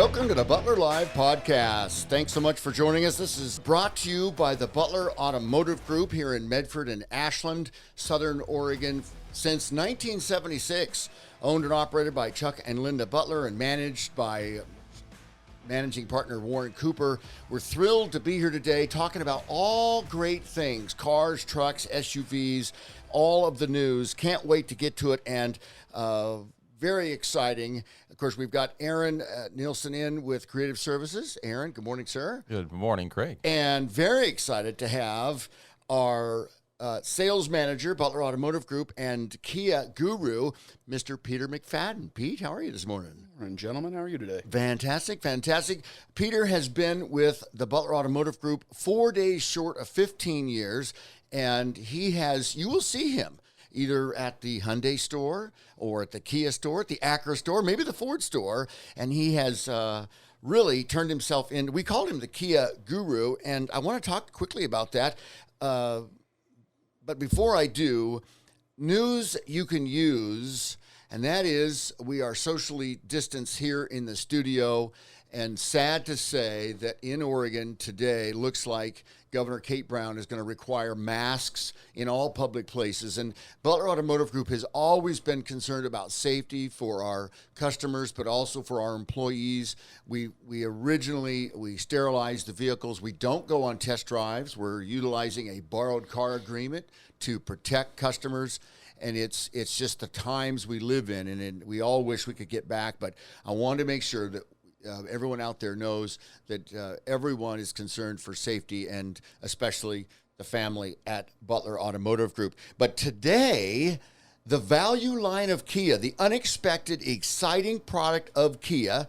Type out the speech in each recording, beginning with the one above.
Welcome to the Butler Live podcast. Thanks so much for joining us. This is brought to you by the Butler Automotive Group here in Medford and Ashland, Southern Oregon, since 1976. Owned and operated by Chuck and Linda Butler and managed by managing partner Warren Cooper. We're thrilled to be here today talking about all great things, cars, trucks, SUVs, all of the news. Can't wait to get to it, and very exciting. Of course, we've got Aaron Nielsen in with Creative Services. Aaron, good morning, sir. Good morning, Craig. And very excited to have our sales manager, Butler Automotive Group, and Kia guru, Mr. Peter McFadden. Pete, how are you this morning? Morning, gentlemen. How are you today? Fantastic, fantastic. Peter has been with the Butler Automotive Group 4 days short of 15 years, and he has, you will see him either at the Hyundai store or at the Kia store, at the Acura store, maybe the Ford store, and he has really turned himself in. We called him the Kia guru, and I want to talk quickly about that. But before I do, news you can use, and that is we are socially distanced here in the studio, and sad to say that in Oregon today looks like Governor Kate Brown is going to require masks in all public places. And Butler Automotive Group has always been concerned about safety for our customers, but also for our employees. We sterilize the vehicles. We don't go on test drives. We're utilizing a borrowed car agreement to protect customers. And it's just the times we live in, and we all wish we could get back. But I wanted to make sure that everyone out there knows that everyone is concerned for safety, and especially the family at Butler Automotive Group. But today, the value line of Kia, the unexpected, exciting product of Kia,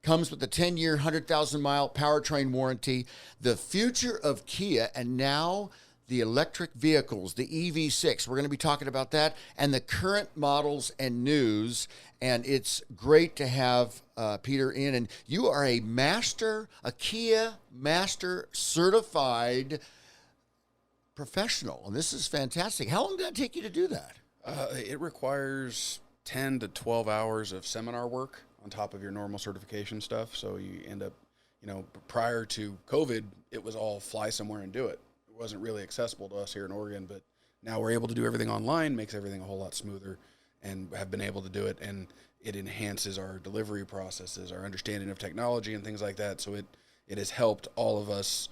comes with a 10-year, 100,000-mile powertrain warranty, the future of Kia, and now the electric vehicles, the EV6. We're going to be talking about that and the current models and news. And it's great to have Peter in. And you are a Kia master certified professional. And this is fantastic. How long did that take you to do that? It requires 10 to 12 hours of seminar work on top of your normal certification stuff. So you end up, prior to COVID, it was all fly somewhere and do it. It wasn't really accessible to us here in Oregon, but now we're able to do everything online, makes everything a whole lot smoother, and have been able to do it, and it enhances our delivery processes, our understanding of technology and things like that. So it has helped all of us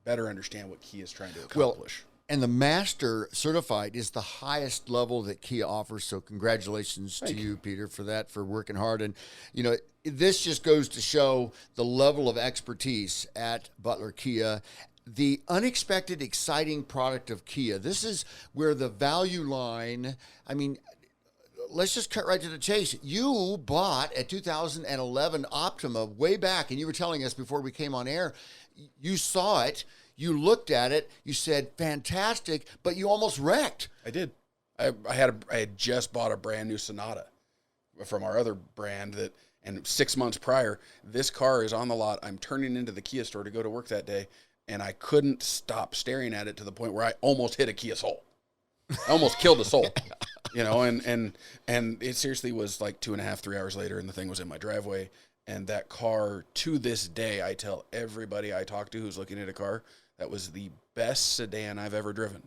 better understand what Kia is trying to accomplish. Well, and the Master Certified is the highest level that Kia offers, so congratulations to you, Peter, for that, for working hard. And, this just goes to show the level of expertise at Butler Kia. The unexpected, exciting product of Kia. This is where the value line, let's just cut right to the chase. You bought a 2011 Optima way back, and you were telling us before we came on air, you saw it, you looked at it, you said, fantastic, but you almost wrecked. I did. I had just bought a brand new Sonata from our other brand and 6 months prior, this car is on the lot. I'm turning into the Kia store to go to work that day, and I couldn't stop staring at it to the point where I almost hit a Kia Soul. I almost killed a Soul, and it seriously was like 2.5, 3 hours later, and the thing was in my driveway. And that car, to this day, I tell everybody I talk to who's looking at a car, that was the best sedan I've ever driven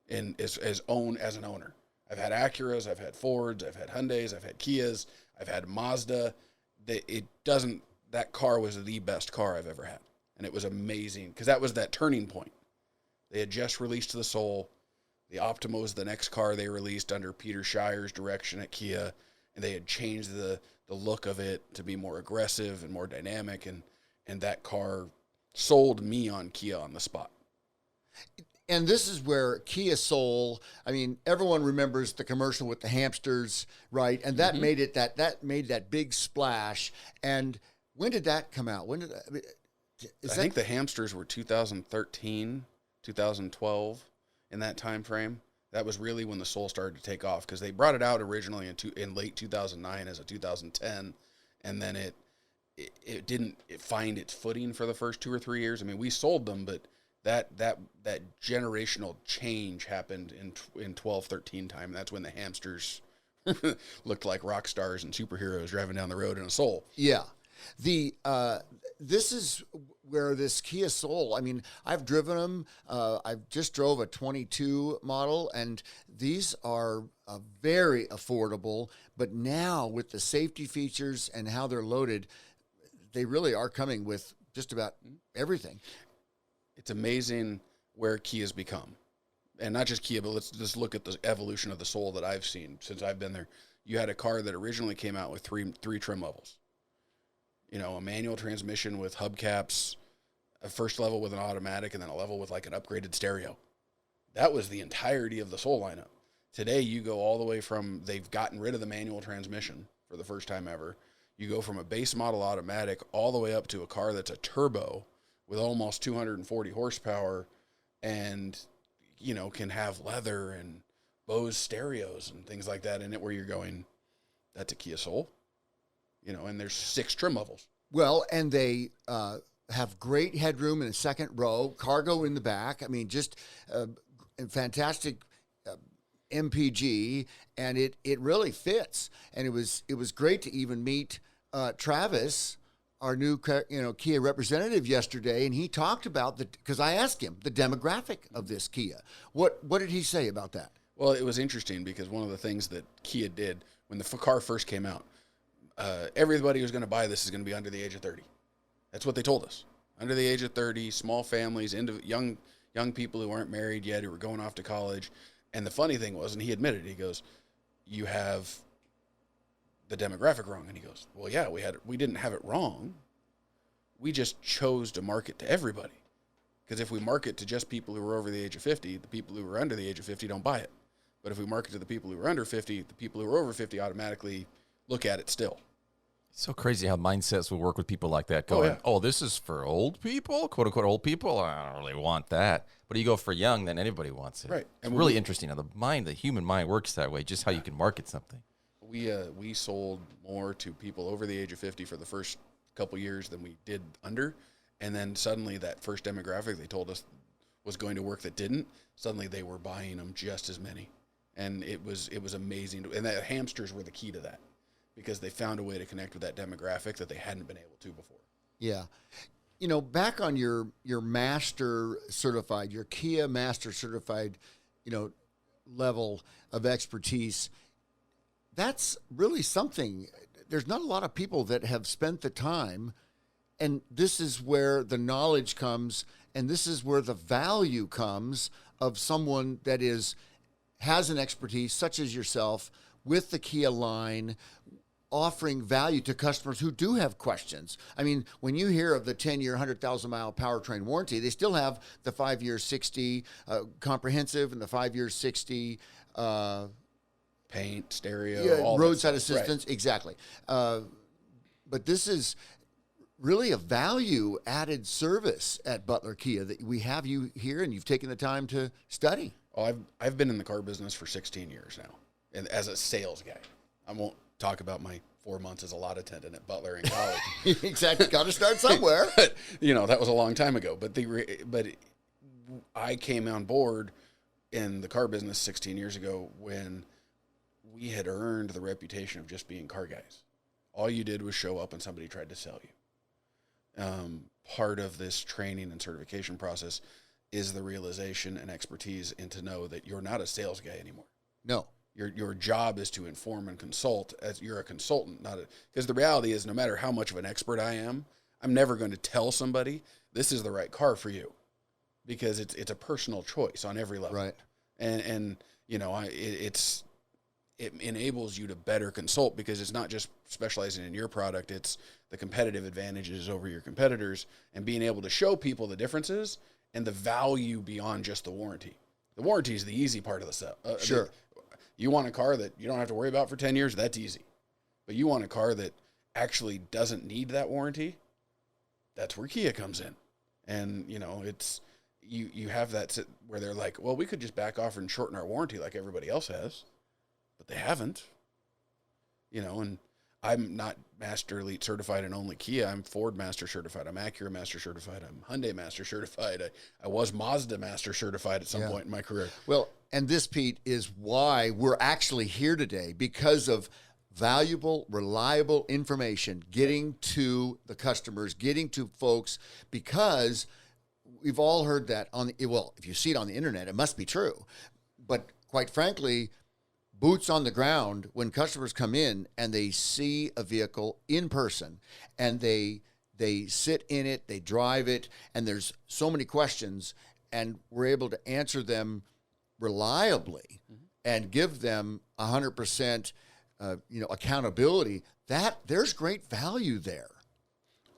as an owner. I've had Acuras, I've had Fords, I've had Hyundais, I've had Kias, I've had Mazda. That car was the best car I've ever had. And it was amazing because that was that turning point. They had just released the Soul. The Optima was the next car they released under Peter Shire's direction at Kia, and they had changed the look of it to be more aggressive and more dynamic, and that car sold me on Kia on the spot. And this is where Kia Soul, everyone remembers the commercial with the hamsters, right? And that made it that made that big splash. And when did that come out? I think the hamsters were 2013, 2012, in that time frame. That was really when the Soul started to take off, because they brought it out originally in late 2009 as a 2010, and then it didn't find its footing for the first 2 or 3 years. We sold them, but that generational change happened in 12, 13 time. That's when the hamsters looked like rock stars and superheroes driving down the road in a Soul. Yeah. This is where this Kia Soul, I mean, I've driven them. I just drove a 22 model, and these are very affordable. But now with the safety features and how they're loaded, they really are coming with just about everything. It's amazing where Kia's become. And not just Kia, but let's just look at the evolution of the Soul that I've seen since I've been there. You had a car that originally came out with three trim levels. A manual transmission with hubcaps, a first level with an automatic, and then a level with like an upgraded stereo. That was the entirety of the Soul lineup. Today, you go all the way from, they've gotten rid of the manual transmission for the first time ever. You go from a base model automatic all the way up to a car that's a turbo with almost 240 horsepower and, can have leather and Bose stereos and things like that in it, where you're going, that's a Kia Soul. And there's 6 trim levels. Well, and they have great headroom in the second row, cargo in the back. I mean, just fantastic MPG, and it really fits. And it was great to even meet Travis, our new Kia representative, yesterday, and he talked about because I asked him the demographic of this Kia. What did he say about that? Well, it was interesting because one of the things that Kia did when the car first came out, everybody who's going to buy this is going to be under the age of 30. That's what they told us. Under the age of 30, small families, young people who aren't married yet, who were going off to college. And the funny thing was, and he admitted, he goes, you have the demographic wrong. And he goes, well, yeah, we didn't have it wrong. We just chose to market to everybody. Because if we market to just people who are over the age of 50, the people who are under the age of 50 don't buy it. But if we market to the people who are under 50, the people who are over 50 automatically look at it still. It's so crazy how mindsets will work with people like that. Going, oh, this is for old people, quote unquote old people. I don't really want that. But you go for young, then anybody wants it. Right. It's really interesting how the human mind works that way. Just how you can market something. We sold more to people over the age of 50 for the first couple years than we did under, and then suddenly that first demographic they told us was going to work that didn't. Suddenly they were buying them just as many, and it was amazing. And that Hamsters were the key to that, because they found a way to connect with that demographic that they hadn't been able to before. Yeah. Back on your master certified, your Kia master certified, level of expertise, that's really something. There's not a lot of people that have spent the time, and this is where the knowledge comes, and this is where the value comes of someone that has an expertise such as yourself with the Kia line, offering value to customers who do have questions. I mean, when you hear of the 10-year, 100,000-mile powertrain warranty, they still have the 5-year 60 comprehensive and the 5-year 60 paint, stereo, all roadside assistance. Right. Exactly. But this is really a value-added service at Butler Kia that we have you here, and you've taken the time to study. Oh, I've been in the car business for 16 years now, and as a sales guy. I won't talk about my 4 months as a lot attendant at Butler in college. Exactly. Got to start somewhere. But, that was a long time ago. But I came on board in the car business 16 years ago when we had earned the reputation of just being car guys. All you did was show up and somebody tried to sell you. Part of this training and certification process is the realization and expertise and to know that you're not a sales guy anymore. No. Your job is to inform and consult as you're a consultant, because the reality is no matter how much of an expert I am, I'm never going to tell somebody this is the right car for you, because it's a personal choice on every level. Right. And it enables you to better consult, because it's not just specializing in your product, it's the competitive advantages over your competitors and being able to show people the differences and the value beyond just the warranty. The warranty is the easy part of the set. Sure. You want a car that you don't have to worry about for 10 years, that's easy. But you want a car that actually doesn't need that warranty, that's where Kia comes in. And, it's you have that where they're like, well, we could just back off and shorten our warranty like everybody else has. But they haven't. And I'm not Master Elite certified in only Kia. I'm Ford Master certified. I'm Acura Master certified. I'm Hyundai Master certified. I was Mazda Master certified at some point in my career. Well, and this, Pete, is why we're actually here today, because of valuable, reliable information getting to the customers, getting to folks, because we've all heard that if you see it on the internet, it must be true. But quite frankly, boots on the ground, when customers come in and they see a vehicle in person and they sit in it, they drive it, and there's so many questions, and we're able to answer them reliably and give them 100% accountability, that there's great value there.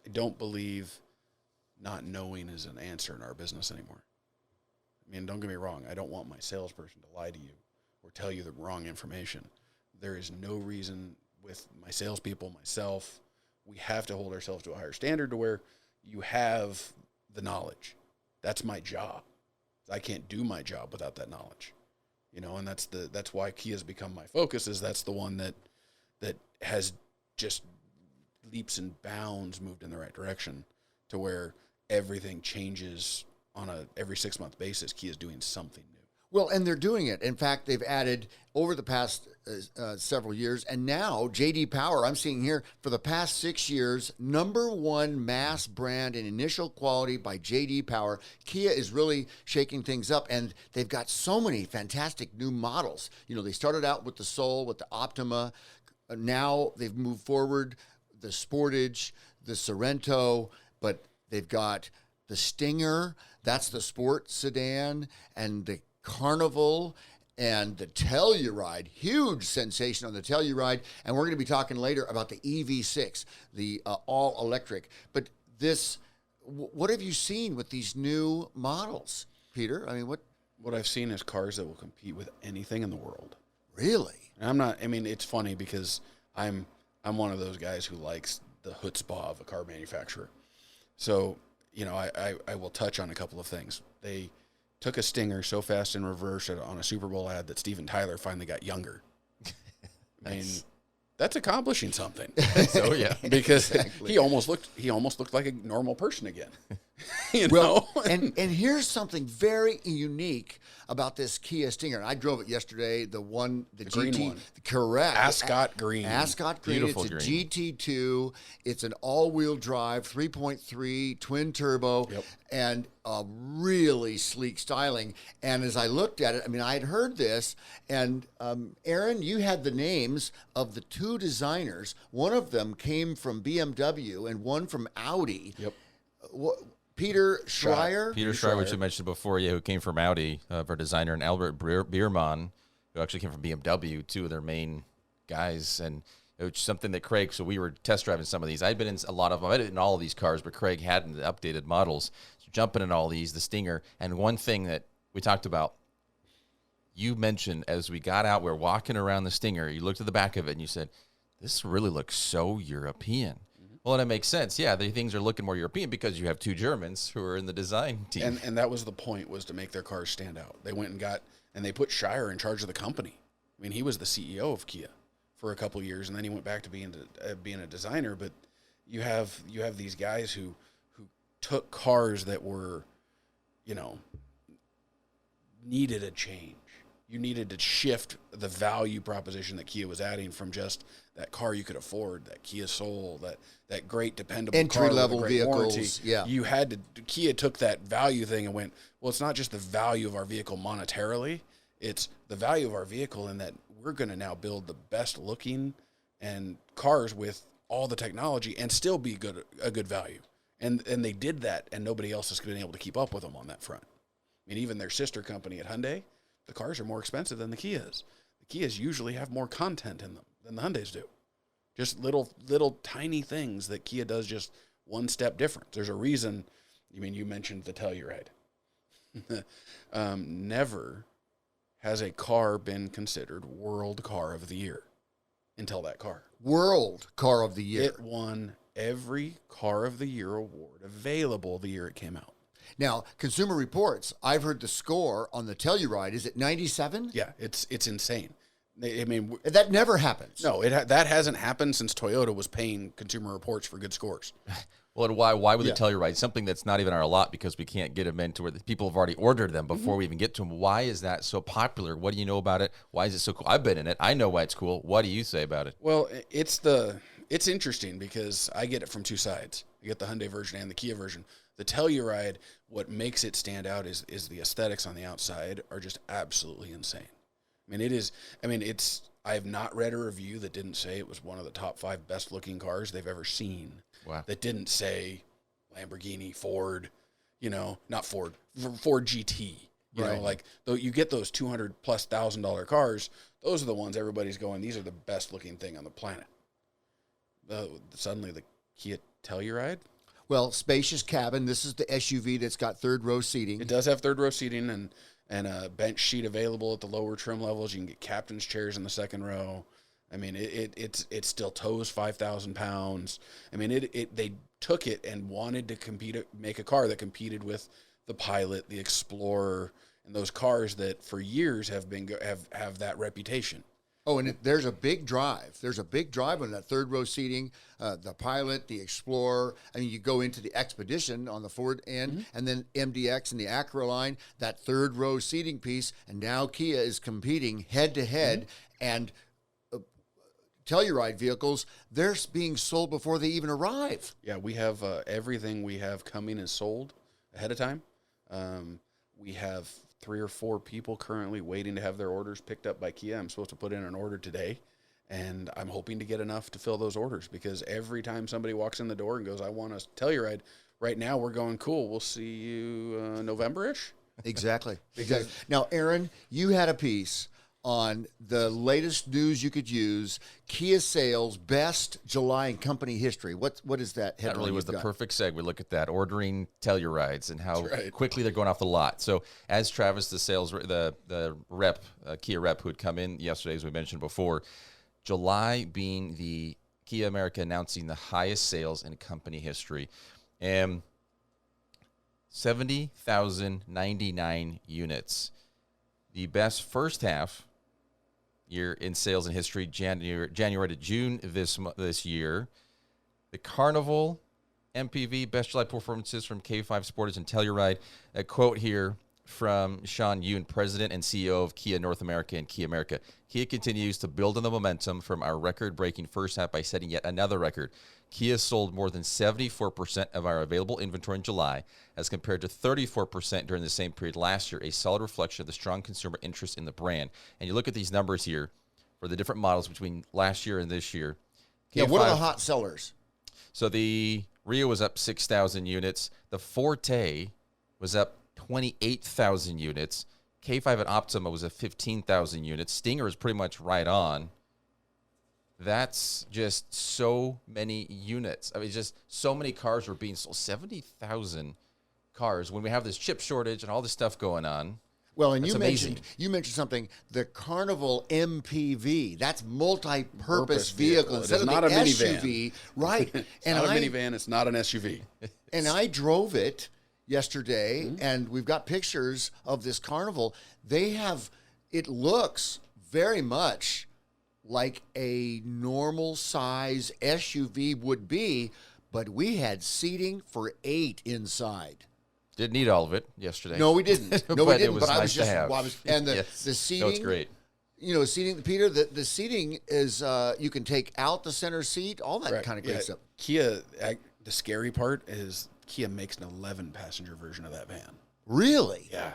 I don't believe not knowing is an answer in our business anymore. I mean, don't get me wrong. I don't want my salesperson to lie to you or tell you the wrong information. There is no reason with my salespeople, myself, we have to hold ourselves to a higher standard to where you have the knowledge. That's my job. I can't do my job without that knowledge. And that's why Kia's become my focus, is that's the one that has just leaps and bounds moved in the right direction to where everything changes on a every 6-month basis. Kia's doing something new. Well, and they're doing it. In fact, they've added over the past several years, and now J.D. Power, I'm seeing here, for the past 6 years, #1 mass brand in initial quality by J.D. Power. Kia is really shaking things up, and they've got so many fantastic new models. They started out with the Soul, with the Optima. Now they've moved forward, the Sportage, the Sorento, but they've got the Stinger, that's the sport sedan, and the Carnival, and the Telluride, huge sensation on the Telluride, and we're going to be talking later about the EV6, the all-electric. But what have you seen with these new models, Peter? I mean, what I've seen is cars that will compete with anything in the world. Really? And it's funny because I'm one of those guys who likes the chutzpah of a car manufacturer. So, I will touch on a couple of things. They took a Stinger so fast in reverse on a Super Bowl ad that Steven Tyler finally got younger. Nice. I mean, that's accomplishing something. So yeah, because exactly. he almost looked like a normal person again. Well, and here's something very unique about this Kia Stinger. And I drove it yesterday. The green GT, one. Correct. Ascot green. Ascot green. Beautiful it's a green. GT2. It's an all-wheel drive, 3.3 twin turbo, and a really sleek styling. And as I looked at it, I mean, I had heard this, and Aaron, you had the names of the two designers. One of them came from BMW and one from Audi. Yep. Peter Schreier, which you mentioned before, who came from Audi, our designer, and Albert Biermann, who actually came from BMW, two of their main guys, and it was something that Craig. So we were test driving some of these. I'd been in a lot of them. I didn't in all of these cars, but Craig hadn't the updated models. So jumping in all these, the Stinger, and one thing that we talked about, you mentioned as we got out, we were walking around the Stinger. You looked at the back of it and you said, "This really looks so European." Well, and it makes sense. Yeah, the things are looking more European because you have two Germans who are in the design team. And that was the point, was to make their cars stand out. They went and they put Schreier in charge of the company. I mean, he was the CEO of Kia for a couple of years, and then he went back to being a designer. But you have these guys who took cars that were, needed a change. You needed to shift the value proposition that Kia was adding from just that car you could afford, that Kia Soul, that great dependable entry-level car with a great vehicles. warranty. Yeah, you had to. Kia took that value thing and went, well, it's not just the value of our vehicle monetarily; it's the value of our vehicle in that we're going to now build the best looking and cars with all the technology and still be a good value. And they did that, and nobody else has been able to keep up with them on that front. I mean, even their sister company at Hyundai, the cars are more expensive than the Kias. The Kias usually have more content in them than the Hyundais do. Just little tiny things that Kia does just one step different. There's a reason. You mentioned the Telluride. Never has a car been considered World Car of the Year until that car. World Car of the Year. It won every Car of the Year award available the year it came out. Now, Consumer Reports, I've heard the score on the Telluride. Is it 97? Yeah, it's insane. I mean, that never happens. No, that hasn't happened since Toyota was paying Consumer Reports for good scores. Well, and why would Yeah. they tell you right? Something that's not even our lot because we can't get them into where the people have already ordered them before we even get to them. Why is that so popular? What do you know about it? Why is it so cool? I've been in it. I know why it's cool. What do you say about it? Well, it's interesting because I get it from two sides. I get the Hyundai version and the Kia version. The Telluride, what makes it stand out is the aesthetics on the outside are just absolutely insane. I mean, I have not read a review that didn't say it was one of the top 5 best looking cars they've ever seen. Wow. That didn't say Lamborghini, Ford, not Ford, Ford GT. You know, like though you get those $200,000+ cars, those are the ones everybody's going, these are the best looking thing on the planet. Suddenly the Kia Telluride. Well, spacious cabin. This is the SUV that's got third row seating. It does have third row seating and a bench seat available at the lower trim levels. You can get captain's chairs in the second row. I mean, it still tows 5,000 pounds. I mean, they took it and wanted to make a car that competed with the Pilot, the Explorer, and those cars that for years have that reputation. Oh, and there's a big drive. There's a big drive on that third row seating. The Pilot, the Explorer. I mean, you go into the Expedition on the Ford end, and then MDX and the Acura line, that third row seating piece. And now Kia is competing head to head, and Telluride vehicles, they're being sold before they even arrive. Yeah, we have everything we have coming is sold ahead of time. We have 3 or 4 people currently waiting to have their orders picked up by Kia. I'm supposed to put in an order today, and I'm hoping to get enough to fill those orders because every time somebody walks in the door and goes, I want a Telluride, right now we're going, cool, we'll see you November-ish. Exactly. Now, Aaron, you had a piece on the latest news you could use, Kia sales best July in company history. What is that headline? That really was the perfect segue. Look at that, ordering Tellurides and how right. quickly they're going off the lot. So as Travis, the rep, Kia rep who had come in yesterday, as we mentioned before, July being the Kia America announcing the highest sales in company history. 70,099 units. The best first half year in sales in history, January to June this year. The Carnival MPV, best July performances from K5 Sportage and Telluride. A quote here from Sean Yoon, President and CEO of Kia North America and Kia America. Kia continues to build on the momentum from our record-breaking first half by setting yet another record. Kia sold more than 74% of our available inventory in July, as compared to 34% during the same period last year, a solid reflection of the strong consumer interest in the brand. And you look at these numbers here for the different models between last year and this year. Yeah, what are the hot sellers? So the Rio was up 6,000 units. The Forte was up 28,000 units. K5 and Optima was at 15,000 units. Stinger is pretty much right on. That's just so many units. I mean, just so many cars were being sold. 70,000 cars when we have this chip shortage and all this stuff going on. Well, and That's you amazing. mentioned something. The Carnival MPV. That's multi-purpose vehicle instead It's of not the a minivan. SUV, right? It's not a minivan. It's not an SUV. And I drove it yesterday, and we've got pictures of this Carnival. It looks very much like a normal size SUV would be, but we had seating for 8 inside. Didn't need all of it yesterday. No, we didn't. No, we But it didn't. was But I was nice to just, have. and the Yes. seating. No, it's great. You know, seating, Peter. The seating is you can take out the center seat, all that Right. kind of great stuff. Kia, the scary part is Kia makes an 11-passenger version of that van. Really? Yeah.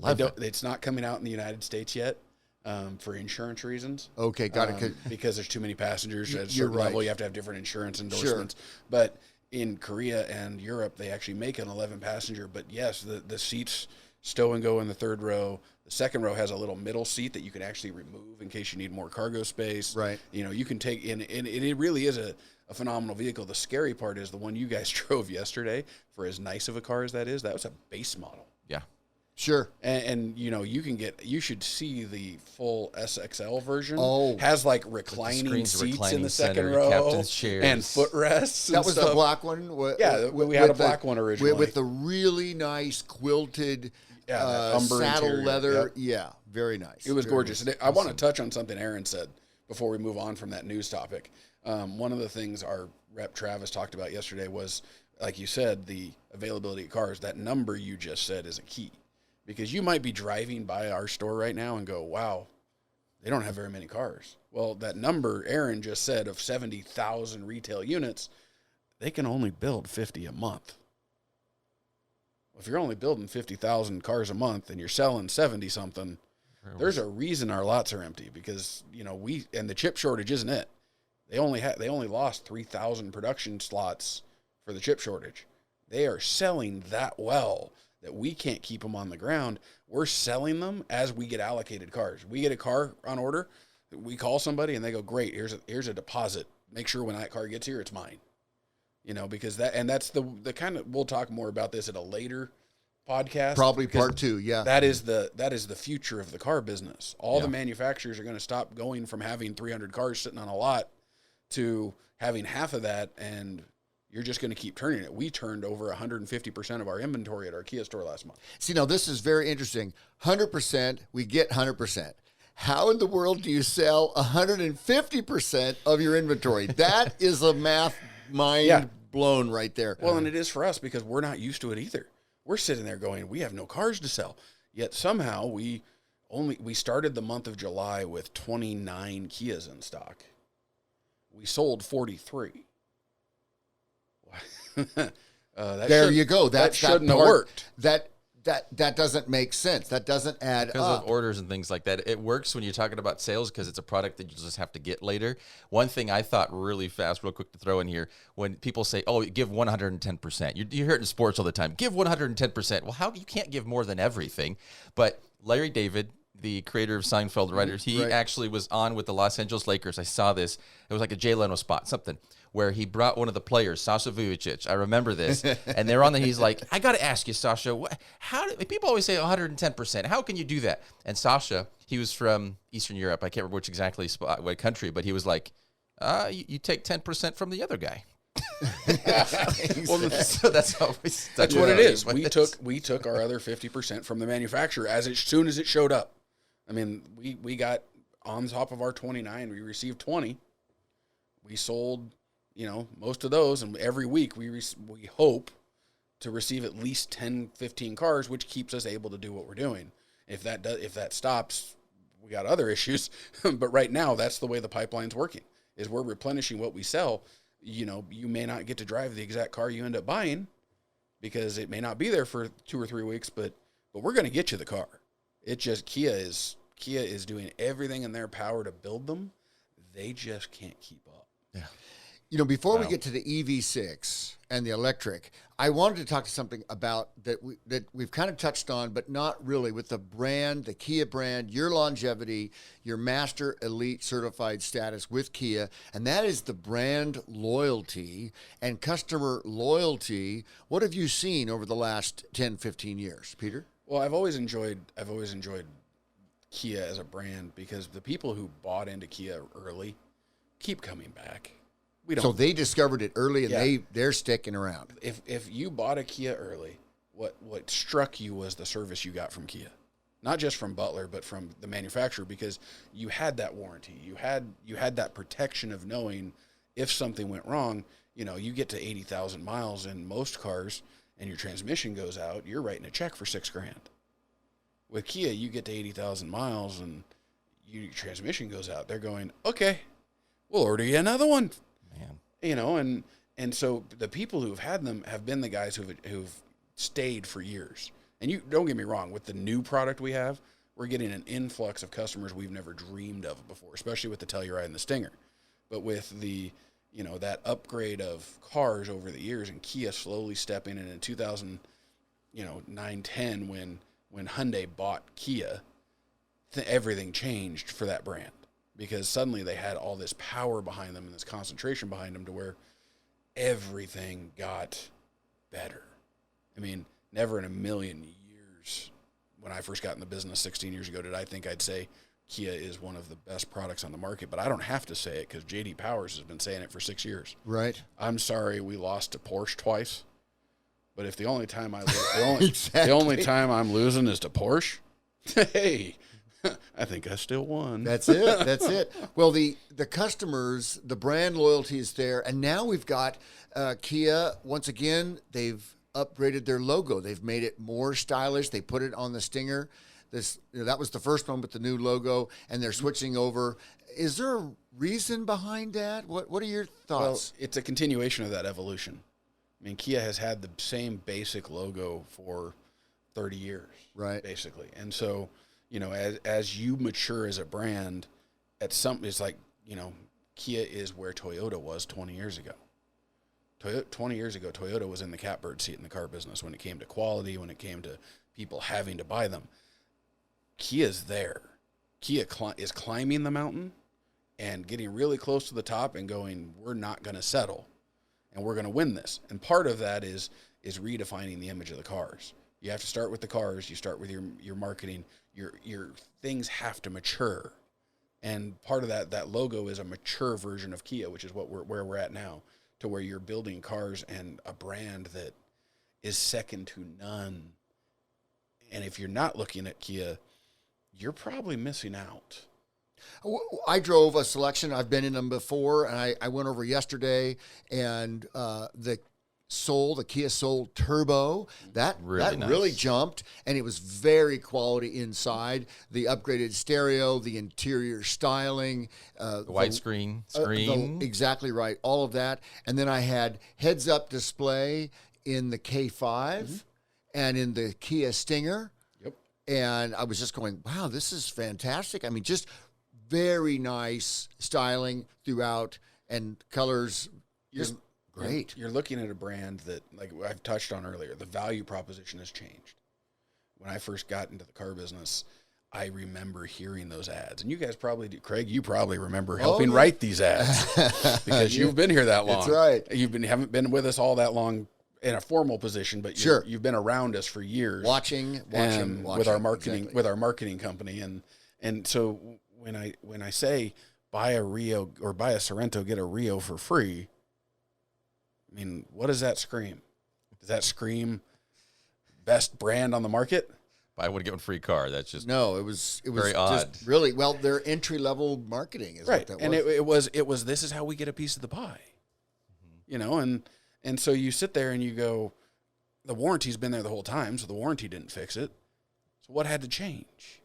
11. It's not coming out in the United States yet for insurance reasons. Okay, got it. Because there's too many passengers at a You're certain right. level. You have to have different insurance endorsements. But in Korea and Europe, they actually make an 11-passenger. But yes, the seats stow and go in the third row. The second row has a little middle seat that you can actually remove in case you need more cargo space. Right. You know, you can take in, and it really is a phenomenal vehicle. The scary part is the one you guys drove yesterday, for as nice of a car as that was a base model. Yeah. Sure. And you know, you should see the full SXL version. Oh. Has like reclining screens, seats in reclining the second center, row, captain's chairs. and footrests. And That was stuff. the black one. Yeah, we had a black one originally. with the really nice quilted that umber saddle interior. leather. Yep. Yeah, very nice. It was Very gorgeous. nice. And I want to touch on something Aaron said before we move on from that news topic. One of the things our rep Travis talked about yesterday was like you said, the availability of cars, that number you just said is a key. Because you might be driving by our store right now and go, wow, they don't have very many cars. Well, that number Aaron just said of 70,000 retail units, they can only build 50 a month. If you're only building 50,000 cars a month and you're selling 70-something, there's a reason our lots are empty because, and the chip shortage isn't it. They only lost 3,000 production slots for the chip shortage. They are selling that well that we can't keep them on the ground. We're selling them as we get allocated cars. We get a car on order, we call somebody and they go, great, here's a deposit. Make sure when that car gets here, it's mine. Because that's the kind of, we'll talk more about this at a later podcast. Probably part 2, yeah. That is the future of the car business. All the manufacturers are going to stop going from having 300 cars sitting on a lot to having half of that, and you're just going to keep turning it. We turned over 150% of our inventory at our Kia store last month. See, now this is very interesting. 100%, we get 100%. How in the world do you sell 150% of your inventory? That is a math mind blown right there. Well, and it is for us because we're not used to it either. We're sitting there going, we have no cars to sell. Yet somehow we started the month of July with 29 Kias in stock. We sold 43. There you go. That shouldn't have worked. That doesn't make sense. That doesn't add because up. of orders and things like that. It works when you're talking about sales because it's a product that you just have to get later. One thing I thought really fast, real quick to throw in here, when people say, oh, give 110%. You hear it in sports all the time. Give 110%. Well, you can't give more than everything. But Larry David, the creator of Seinfeld writers, he actually was on with the Los Angeles Lakers. I saw this. It was like a Jay Leno spot, something, where he brought one of the players, Sasha Vujacic. I remember this. And they're on he's like, I got to ask you, Sasha, people always say 110%. How can you do that? And Sasha, he was from Eastern Europe. I can't remember what country, but he was like, you take 10% from the other guy. Well, so that's how that's what it is. We took our other 50% from the manufacturer as soon as it showed up. I mean, we got on top of our 29, we received 20. We sold, most of those, and every week we hope to receive at least 10, 15 cars, which keeps us able to do what we're doing. If that stops, we got other issues. But right now, that's the way the pipeline's working. Is we're replenishing what we sell. You may not get to drive the exact car you end up buying because it may not be there for 2 or 3 weeks, but we're going to get you the car. It just Kia is doing everything in their power to build them. They just can't keep up. Yeah. Before we get to the EV6 and the electric, I wanted to talk to something about that we've kind of touched on, but not really, with the brand, the Kia brand, your longevity, your master elite certified status with Kia, and that is the brand loyalty and customer loyalty. What have you seen over the last 10, 15 years, Peter? Well, I've always enjoyed Kia as a brand because the people who bought into Kia early keep coming back. So they discovered it early and they're sticking around. If you bought a Kia early, what struck you was the service you got from Kia. Not just from Butler, but from the manufacturer, because you had that warranty. You had that protection of knowing if something went wrong, you get to 80,000 miles in most cars and your transmission goes out, you're writing a check for $6,000. With Kia, you get to 80,000 miles and your transmission goes out. They're going, okay, we'll order you another one. Man. And so the people who've had them have been the guys who've stayed for years. And you don't get me wrong, with the new product we have, we're getting an influx of customers we've never dreamed of before, especially with the Telluride and the Stinger. But with the, that upgrade of cars over the years and Kia slowly stepping in 2009, 10, when Hyundai bought Kia, everything changed for that brand. Because suddenly they had all this power behind them and this concentration behind them to where everything got better. I mean, never in a million years when I first got in the business 16 years ago did I think I'd say Kia is one of the best products on the market. But I don't have to say it because J.D. Powers has been saying it for 6 years. Right. I'm sorry we lost to Porsche twice. But if the only time the only time I'm losing is to Porsche, hey, I think I still won. That's it. That's it. Well, the customers, the brand loyalty is there, and now we've got Kia. Once again, they've upgraded their logo. They've made it more stylish. They put it on the Stinger. That was the first one with the new logo, and they're switching over. Is there a reason behind that? What are your thoughts? Well, it's a continuation of that evolution. I mean, Kia has had the same basic logo for 30 years, right? Basically, and so as you mature as a brand, it's like Kia is where Toyota was 20 years ago. 20 years ago, Toyota was in the catbird seat in the car business when it came to quality, when it came to people having to buy them. Kia's there. Kia is climbing the mountain and getting really close to the top and going, we're not going to settle, and we're going to win this. And part of that is redefining the image of the cars. You have to start with the cars. You start with your marketing. Your things have to mature. And part of that logo is a mature version of Kia, which is where we're at now, to where you're building cars and a brand that is second to none. And if you're not looking at Kia, you're probably missing out. I drove a Selection. I've been in them before, and I went over yesterday, and the Kia Soul Turbo, that really jumped, and it was very quality inside. The upgraded stereo, the interior styling, the widescreen screen. Exactly right, all of that. And then I had heads-up display in the K5 and in the Kia Stinger. Yep. And I was just going, wow, this is fantastic. I mean, just very nice styling throughout, and colors just great. You're looking at a brand that, like I've touched on earlier, the value proposition has changed. When I first got into the car business, I remember hearing those ads. And you guys probably do. Craig, you probably remember helping write these ads because you've been here that long. That's right. Haven't been with us all that long in a formal position, but you've been around us for years. Watching with our marketing company. And so when I say buy a Rio or buy a Sorrento, get a Rio for free, I mean, what does that scream? Does that scream best brand on the market? Buy one, get one free car. That's just it was very odd. Just really, well, their entry level marketing is right. What that And was. it was this is how we get a piece of the pie. And so you sit there and you go, the warranty's been there the whole time, so the warranty didn't fix it. So what had to change?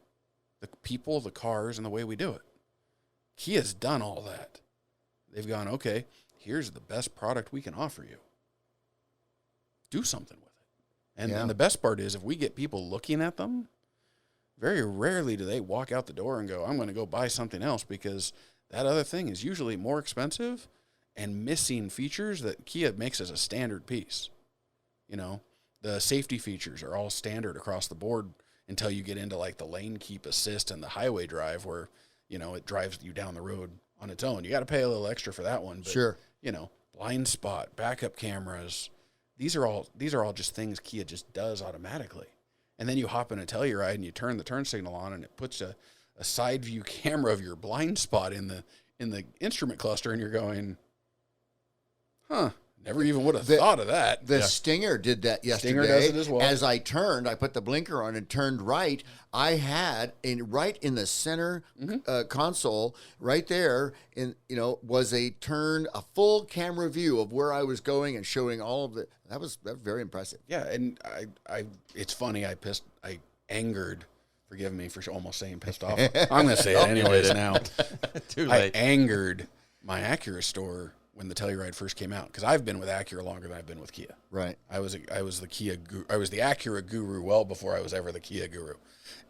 The people, the cars, and the way we do it. Kia's done all that. They've gone, okay, here's the best product we can offer you. Do something with it. And the best part is, if we get people looking at them, very rarely do they walk out the door and go, I'm going to go buy something else, because that other thing is usually more expensive and missing features that Kia makes as a standard piece. The safety features are all standard across the board until you get into like the lane keep assist and the highway drive, where, it drives you down the road on its own. You got to pay a little extra for that one. But, sure. Blind spot, backup cameras. These are all just things Kia just does automatically. And then you hop in a Telluride and you turn the turn signal on, and it puts a side view camera of your blind spot in the instrument cluster, and you're going, never even would have thought of that. The Stinger did that yesterday. Stinger does it as well. As I turned, I put the blinker on and turned right. I had right in the center console, right there, was a full camera view of where I was going and showing all of it. That was very impressive. Yeah, and I it's funny. I angered. Forgive me for almost saying pissed off. I'm going to say it anyways now. Too late. I angered my Acura store when the Telluride first came out, because I've been with Acura longer than I've been with Kia. Right. I was the Acura guru well before I was ever the Kia guru.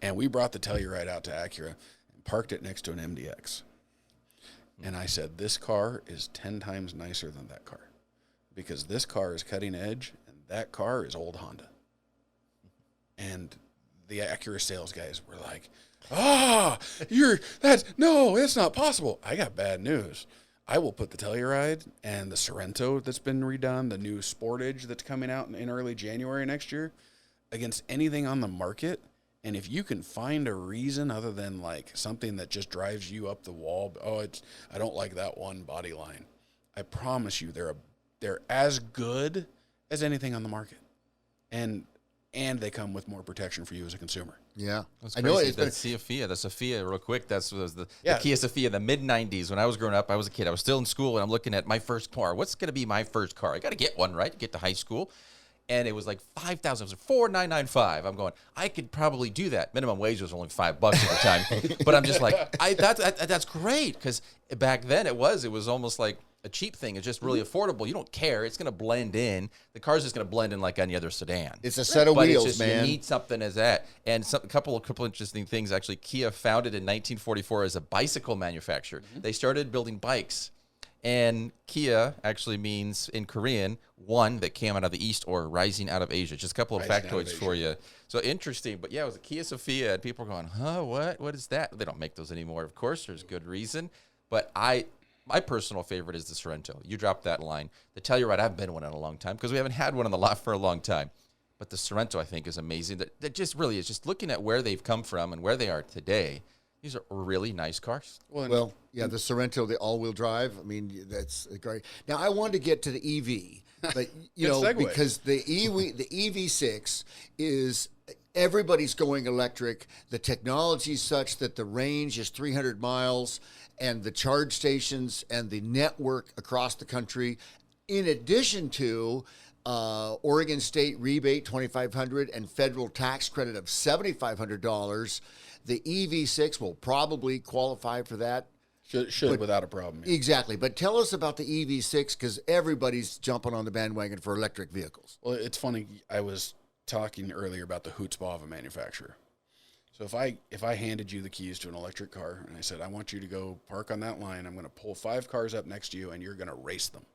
And we brought the Telluride out to Acura and parked it next to an MDX. And I said, this car is 10 times nicer than that car, because this car is cutting edge and that car is old Honda. And the Acura sales guys were like, that's not possible. I got bad news. I will put the Telluride and the Sorrento that's been redone, the new Sportage that's coming out in early January next year, against anything on the market. And if you can find a reason other than like something that just drives you up the wall, I don't like that one body line, I promise you they're as good as anything on the market. And and they come with more protection for you as a consumer. Yeah, That's I crazy. know it's The Sophia, real quick. That was the Kia Sophia in the mid '90s. When I was growing up, I was a kid. I was still in school, and I'm looking at my first car. What's going to be my first car? I got to get one, right? To get to high school. And it was like $5,000. It was $4,995. I'm going, I could probably do that. Minimum wage was only $5 at the time. But I'm just like, that's great, because back then it was almost like a cheap thing. It's just really affordable. You don't care. It's going to blend in. The car's just going to blend in like any other sedan. It's a set of but wheels, it's just, man. You need something as that. And a couple interesting things, actually. Kia founded in 1944 as a bicycle manufacturer. They started building bikes. And Kia actually means, in Korean, one that came out of the East or rising out of Asia. Just a couple of factoids for you. So interesting. But yeah, it was a Kia Sophia, and people are going, huh, what? What is that? They don't make those anymore, of course. There's good reason. But my personal favorite is the Sorento. You dropped that line. The Telluride, I've been one in a long time because we haven't had one on the lot for a long time. But the Sorento, I think, is amazing. That just really is just looking at where they've come from and where they are today. These are really nice cars. Well, yeah, the Sorento, the all-wheel drive. I mean, that's great. Now, I wanted to get to the EV, but you know, segue. because the EV6 is everybody's going electric. The technology is such that the range is 300 miles, and the charge stations and the network across the country, in addition to Oregon State rebate $2,500 and federal tax credit of $7,500. The EV6 will probably qualify for that. Should without a problem. Yeah. Exactly. But tell us about the EV6, because everybody's jumping on the bandwagon for electric vehicles. Well, it's funny. I was talking earlier about the chutzpah of a manufacturer. So if I handed you the keys to an electric car and I said, I want you to go park on that line, I'm going to pull 5 cars up next to you and you're going to race them.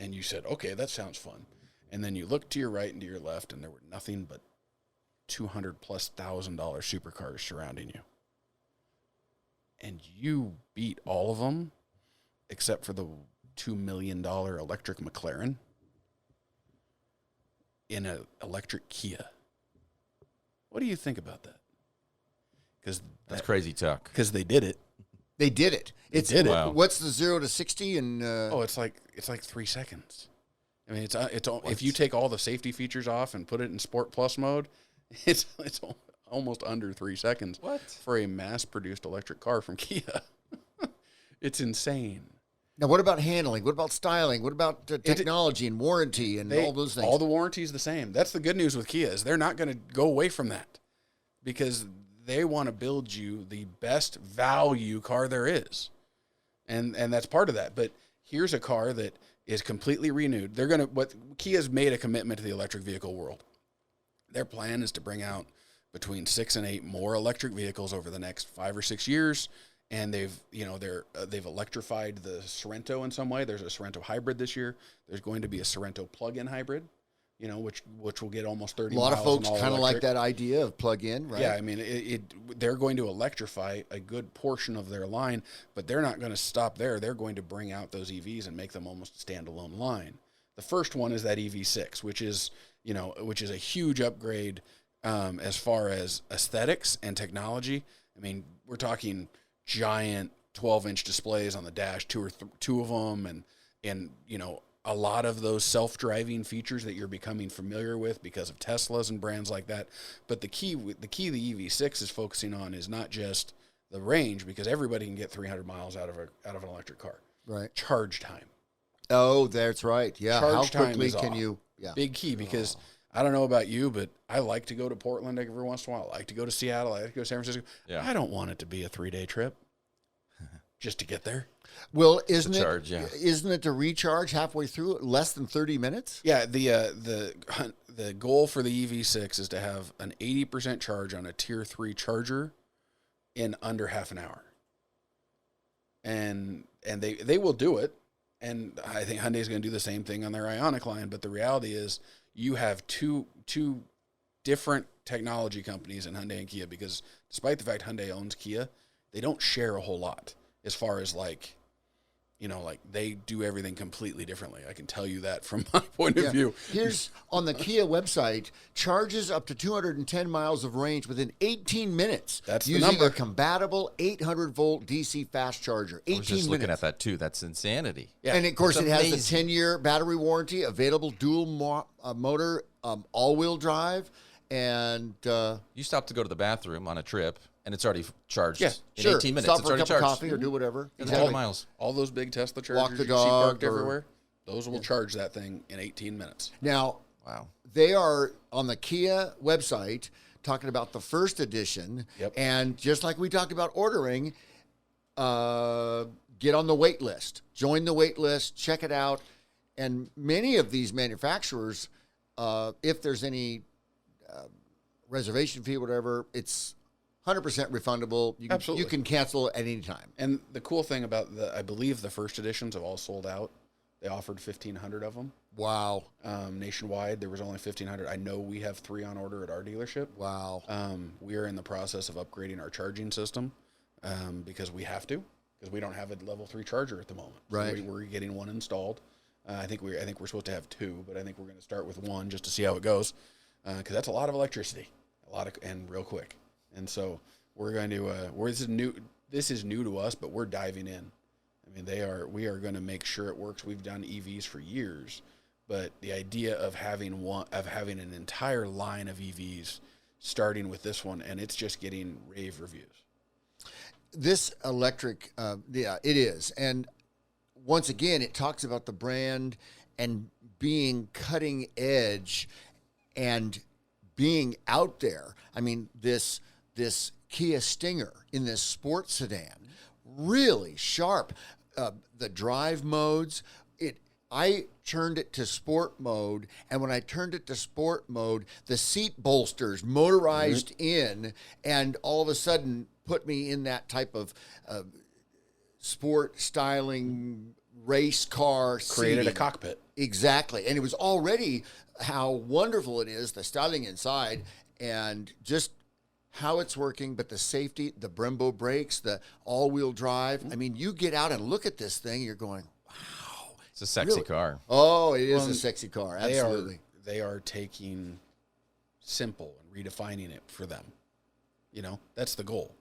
And you said, okay, that sounds fun. And then you looked to your right and to your left, and there were nothing but $200,000+ supercars surrounding you. And you beat all of them except for the $2 million electric McLaren in an electric Kia. What do you think about that? Because That's crazy talk. Because they did it. They did it. Wow. What's the 0 to 60? And It's like 3 seconds. I mean, it's if you take all the safety features off and put it in Sport Plus mode, it's almost under 3 seconds. What? For a mass-produced electric car from Kia? It's insane. Now, what about handling? What about styling? What about technology and warranty and all those things? All the warranty's the same. That's the good news with Kia, is they're not going to go away from that, because they want to build you the best value car there is. And that's part of that. But here's a car that is completely renewed. Kia's made a commitment to the electric vehicle world. Their plan is to bring out between 6 and 8 more electric vehicles over the next 5 or 6 years. And they've electrified the Sorento in some way. There's a Sorento hybrid this year. There's going to be a Sorento plug-in hybrid, which will get almost 30 miles. A lot of folks kind of like that idea of plug-in, right? Yeah, I mean, they're going to electrify a good portion of their line, but they're not going to stop there. They're going to bring out those EVs and make them almost a standalone line. The first one is that EV6, which is a huge upgrade as far as aesthetics and technology. I mean, we're talking giant 12-inch displays on the dash, two of them, and a lot of those self-driving features that you're becoming familiar with because of Teslas and brands like that. But the key the EV6 is focusing on is not just the range, because everybody can get 300 miles out of an electric car. Right. Charge time. Oh, that's right. Yeah. Charge How quickly time is can you? Yeah. Big key, because I don't know about you, but I like to go to Portland every once in a while. I like to go to Seattle. I like to go to San Francisco. Yeah. I don't want it to be a 3-day trip just to get there. Well, isn't it to recharge halfway through less than 30 minutes? Yeah, the goal for the EV6 is to have an 80% charge on a Tier 3 charger in under half an hour. And they will do it. And I think Hyundai's going to do the same thing on their Ioniq line. But the reality is you have two different technology companies in Hyundai and Kia, because despite the fact Hyundai owns Kia, they don't share a whole lot as far as like You know, like they do everything completely differently. I can tell you that from my point of view. Here's on the Kia website, charges up to 210 miles of range within 18 minutes. That's the using number. a compatible 800-volt DC fast charger. 18 I was just minutes. looking at that too. That's insanity. Yeah, and of course, it's it has the amazing. 10-year battery warranty, available dual motor, all-wheel drive, and You stop to go to the bathroom on a trip, and it's already charged Yeah, in sure, 18 minutes. stop It's for a already cup of charged. coffee or do whatever. It's Exactly. 12 miles. All those big Tesla chargers the you see dog parked or- everywhere, those will charge that thing in 18 minutes. Now, Wow. they are on the Kia website talking about the first edition. Yep. And just like we talked about ordering, get on the wait list. Join the wait list. Check it out. And many of these manufacturers, if there's any reservation fee, whatever, it's 100% refundable. You can, Absolutely. You can cancel at any time. And the cool thing about I believe the first editions have all sold out. They offered 1,500 of them Wow. nationwide. There was only 1,500. I know we have 3 on order at our dealership. Wow. We are in the process of upgrading our charging system because we have to, because we don't have a level 3 charger at the moment. Right. So we're getting one installed. I think we're supposed to have 2, but I think we're going to start with 1 just to see how it goes, because that's a lot of electricity, and real quick. And so we're going to this is new to us, but we're diving in. I mean, we are going to make sure it works. We've done EVs for years, but the idea of having an entire line of EVs starting with this one, and it's just getting rave reviews. This electric, it is. And once again, it talks about the brand and being cutting edge and being out there. I mean, this Kia Stinger in this sports sedan, really sharp. The drive modes, I turned it to sport mode, and when I turned it to sport mode, the seat bolsters motorized in, and all of a sudden put me in that type of sport styling race car Created seating. a cockpit. Exactly. And it was already how wonderful it is, the styling inside, and just how it's working, but the safety, the Brembo brakes, the all-wheel drive. I mean, you get out and look at this thing, you're going, wow. It's a sexy Really? car. Oh, it is a sexy car. Absolutely. They are taking simple and redefining it for them. You know, that's the goal.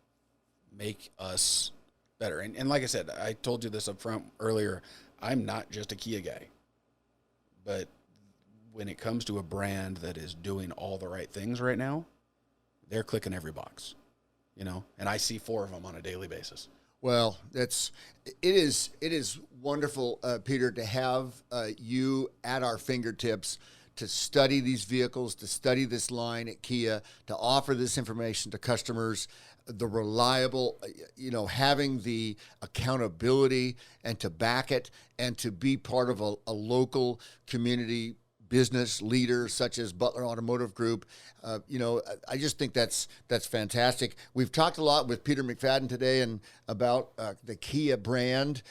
Make us better. And like I said, I told you this up front earlier, I'm not just a Kia guy. But when it comes to a brand that is doing all the right things right now, they're clicking every box, you know, and I see 4 of them on a daily basis. Well, it is wonderful, Peter, to have you at our fingertips to study these vehicles, to study this line at Kia, to offer this information to customers, the reliable, having the accountability and to back it and to be part of a local community business leader such as Butler Automotive Group. I just think that's fantastic. We've talked a lot with Peter McFadden today and about the Kia brand.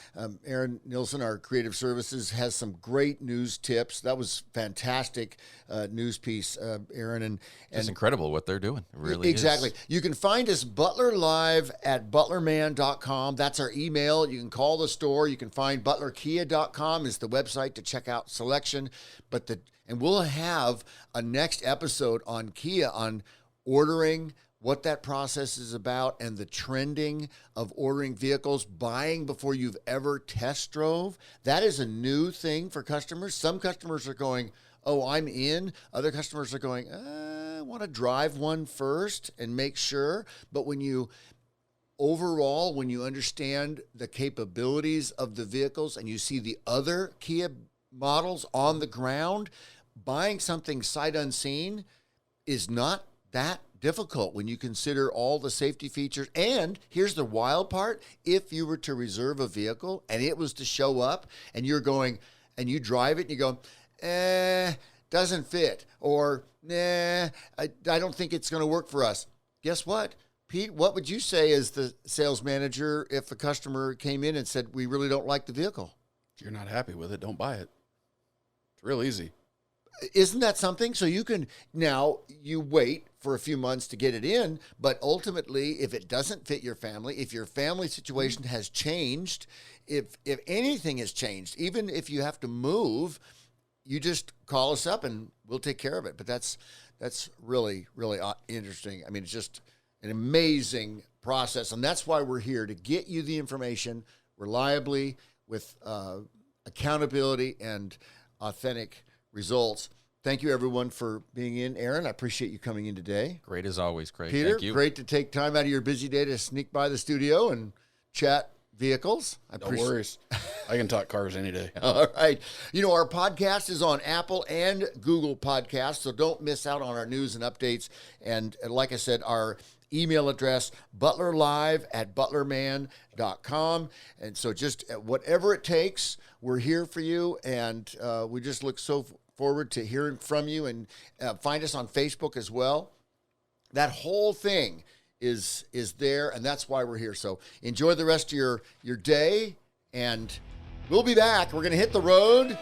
Aaron Nilsson, our creative services, has some great news tips. That was fantastic news piece, Aaron. And It's incredible what they're doing. It really exactly. is. You can find us Butler Live at butlerman.com. That's our email. You can call the store. You can find butlerkia.com is the website to check out selection. And we'll have a next episode on Kia on ordering, what that process is about, and the trending of ordering vehicles, buying before you've ever test drove. That is a new thing for customers. Some customers are going, oh, I'm in. Other customers are going, I want to drive one first and make sure. But when you understand the capabilities of the vehicles and you see the other Kia models on the ground, buying something sight unseen is not that difficult when you consider all the safety features. And here's the wild part. If you were to reserve a vehicle and it was to show up and you're going and you drive it and you go, doesn't fit, or I don't think it's going to work for us. Guess what? Pete, what would you say as the sales manager if a customer came in and said, we really don't like the vehicle? If you're not happy with it, don't buy it. It's real easy. isn't that something? So you can now you wait for a few months to get it in, but ultimately, if it doesn't fit your family, if your family situation has changed, if anything has changed, even if you have to move, you just call us up and we'll take care of it. But that's really, really interesting. I mean, it's just an amazing process, and that's why we're here, to get you the information reliably with accountability and authentic results. Thank you, everyone, for being in. Aaron, I appreciate you coming in today. Great as always, Craig. Peter, Thank you. great to take time out of your busy day to sneak by the studio and chat vehicles. No worries. I can talk cars any day. All right. You know, our podcast is on Apple and Google Podcasts, so don't miss out on our news and updates. And like I said, our email address, butlerlive@butlerman.com. And so just whatever it takes, we're here for you. And we just look so forward to hearing from you. And find us on Facebook as well. That whole thing is there, and that's why we're here. So enjoy the rest of your day, and we'll be back. We're going to hit the road,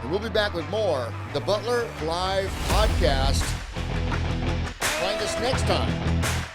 and we'll be back with more. The Butler Live Podcast. Find us next time.